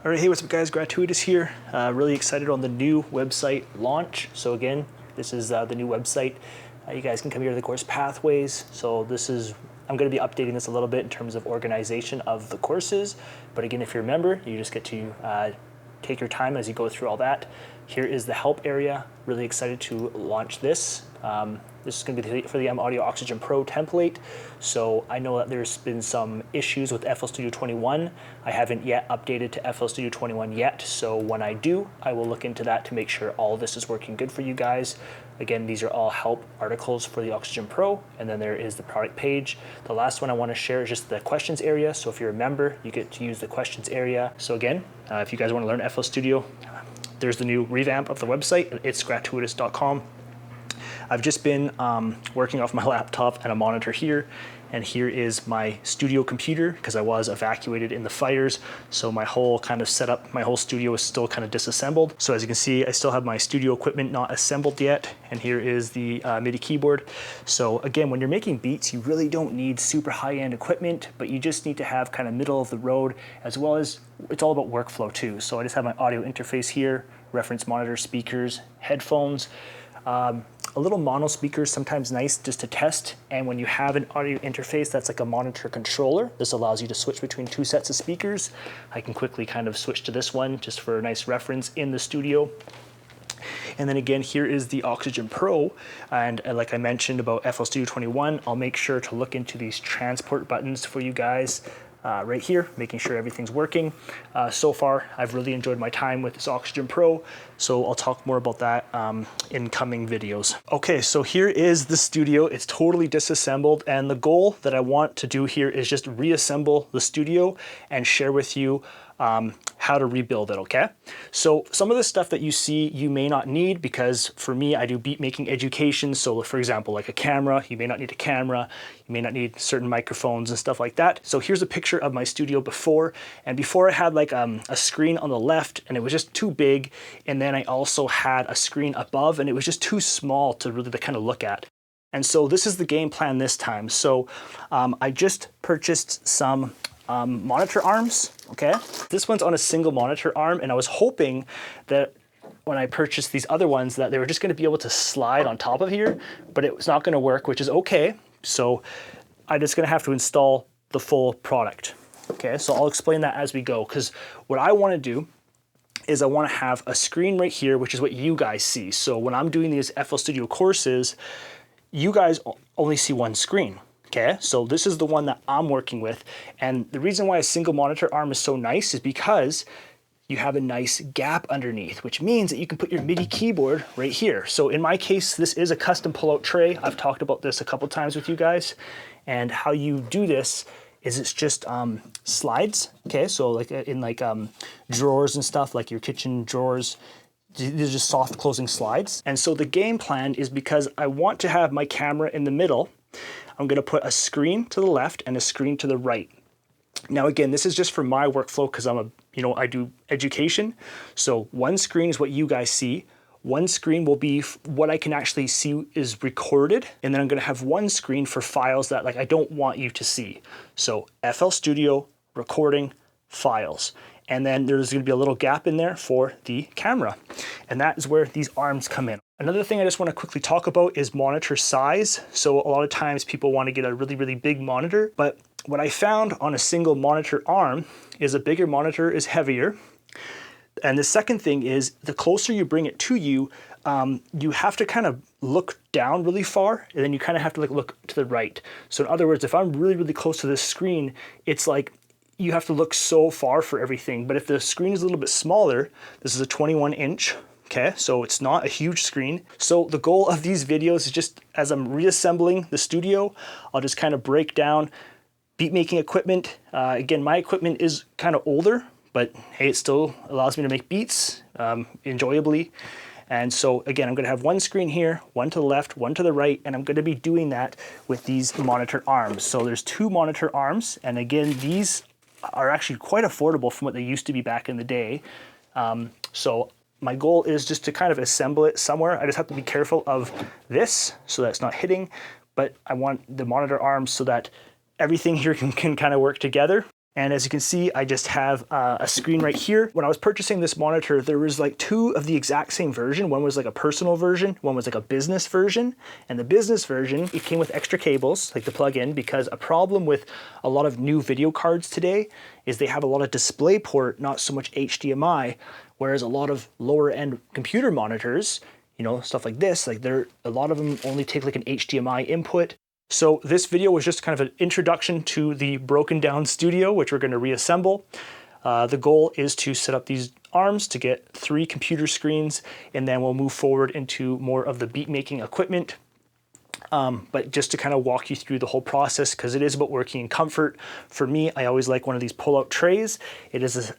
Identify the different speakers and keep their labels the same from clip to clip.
Speaker 1: All right, hey, what's up guys, GratuiTous here. Really excited on the new website launch. So again, this is the new website. You guys can come here to the course pathways. So I'm gonna be updating this a little bit in terms of organization of the courses. But again, if you're a member, you just get to take your time as you go through all that. Here is the help area. Really excited to launch this. This is going to be for the Audio Oxygen Pro template. So I know that there's been some issues with FL Studio 21. I haven't yet updated to FL Studio 21 yet. So when I do, I will look into that to make sure all of this is working good for you guys. Again, these are all help articles for the Oxygen Pro, and then there is the product page. The last one I want to share is just the questions area. So if you're a member, you get to use the questions area. So again, if you guys want to learn FL Studio, there's the new revamp of the website. It's gratuitous.com. I've just been working off my laptop and a monitor here, and here is my studio computer because I was evacuated in the fires. So my whole kind of setup, my whole studio is still kind of disassembled. So as you can see, I still have my studio equipment not assembled yet. And here is the MIDI keyboard. So again, when you're making beats, you really don't need super high-end equipment, but you just need to have kind of middle of the road, as well as it's all about workflow too. So I just have my audio interface here, reference monitor, speakers, headphones. A little mono speaker is sometimes nice just to test, and when you have an audio interface that's like a monitor controller, this allows you to switch between two sets of speakers. I can quickly kind of switch to this one just for a nice reference in the studio. And then again, here is the Oxygen Pro, and like I mentioned about FL Studio 21, I'll make sure to look into these transport buttons for you guys. Right here, making sure everything's working. So far, I've really enjoyed my time with this Oxygen Pro, so I'll talk more about that in coming videos. Okay, so here is the studio. It's totally disassembled, and the goal that I want to do here is just reassemble the studio and share with you how to rebuild it, okay? So some of the stuff that you see you may not need, because for me, I do beat making education. So for example, like a camera, you may not need a camera, you may not need certain microphones and stuff like that. So here's a picture of my studio before, and before I had like a screen on the left and it was just too big, and then I also had a screen above and it was just too small to really kind of look at. And so this is the game plan this time. So I just purchased some monitor arms, okay? This one's on a single monitor arm, and I was hoping that when I purchased these other ones that they were just gonna be able to slide on top of here, but it was not gonna work, which is okay. So I'm just gonna have to install the full product, okay? So I'll explain that as we go, because what I wanna do is I wanna have a screen right here, which is what you guys see. So when I'm doing these FL Studio courses, you guys only see one screen. Okay, so this is the one that I'm working with. And the reason why a single monitor arm is so nice is because you have a nice gap underneath, which means that you can put your MIDI keyboard right here. So in my case, this is a custom pull-out tray. I've talked about this a couple times with you guys. And how you do this is it's just slides. Okay, so like in like drawers and stuff, like your kitchen drawers. These are just soft closing slides. And so the game plan is, because I want to have my camera in the middle, I'm gonna put a screen to the left and a screen to the right. Now again, this is just for my workflow because I do education. So one screen is what you guys see. One screen will be what I can actually see is recorded. And then I'm gonna have one screen for files that like I don't want you to see. So FL Studio, recording, files. And then there's gonna be a little gap in there for the camera. And that is where these arms come in. Another thing I just wanna quickly talk about is monitor size. So a lot of times people wanna get a really, really big monitor, but what I found on a single monitor arm is a bigger monitor is heavier. And the second thing is, the closer you bring it to you, you have to kind of look down really far, and then you kind of have to like look to the right. So in other words, if I'm really, really close to this screen, it's like, you have to look so far for everything. But if the screen is a little bit smaller, this is a 21-inch, okay? So it's not a huge screen. So the goal of these videos is just, as I'm reassembling the studio, I'll just kind of break down beat making equipment. Again, my equipment is kind of older, but hey, it still allows me to make beats enjoyably. And so again, I'm gonna have one screen here, one to the left, one to the right, and I'm gonna be doing that with these monitor arms. So there's two monitor arms, and again, these are actually quite affordable from what they used to be back in the day. So my goal is just to kind of assemble it somewhere. I just have to be careful of this so that it's not hitting, but I want the monitor arms so that everything here can kind of work together. And as you can see, I just have a screen right here. When I was purchasing this monitor, there was like 2 of the exact same version. One was like a personal version, one was like a business version. And the business version, it came with extra cables, like to plug in, because a problem with a lot of new video cards today is they have a lot of DisplayPort, not so much HDMI, whereas a lot of lower end computer monitors, you know, stuff like this, like a lot of them only take like an HDMI input. So this video was just kind of an introduction to the broken down studio, which we're going to reassemble. The goal is to set up these arms to get 3 computer screens, and then we'll move forward into more of the beat making equipment. But just to kind of walk you through the whole process, because it is about working in comfort. For me, I always like one of these pull-out trays. It has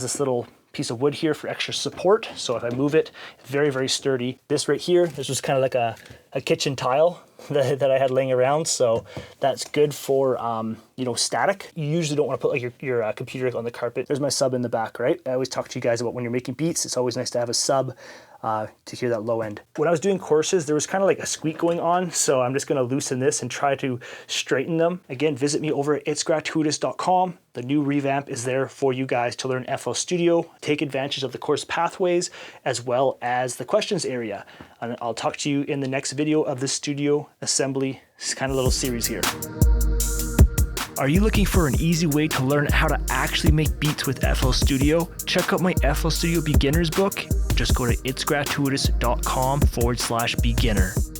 Speaker 1: this little piece of wood here for extra support. So if I move it, it's very, very sturdy. This right here, this was kind of like a kitchen tile that I had laying around. So that's good for, you know, static. You usually don't want to put like your computer on the carpet. There's my sub in the back, right? I always talk to you guys about when you're making beats, it's always nice to have a sub to hear that low end. When I was doing courses, there was kind of like a squeak going on. So I'm just going to loosen this and try to straighten them. Again, visit me over at itsgratuitous.com. The new revamp is there for you guys to learn FL Studio, take advantage of the course pathways, as well as the questions area. And I'll talk to you in the next video of this studio assembly, this kind of little series here. Are you looking for an easy way to learn how to actually make beats with FL Studio? Check out my FL Studio beginners book. Just go to itsgratuitous.com/beginner.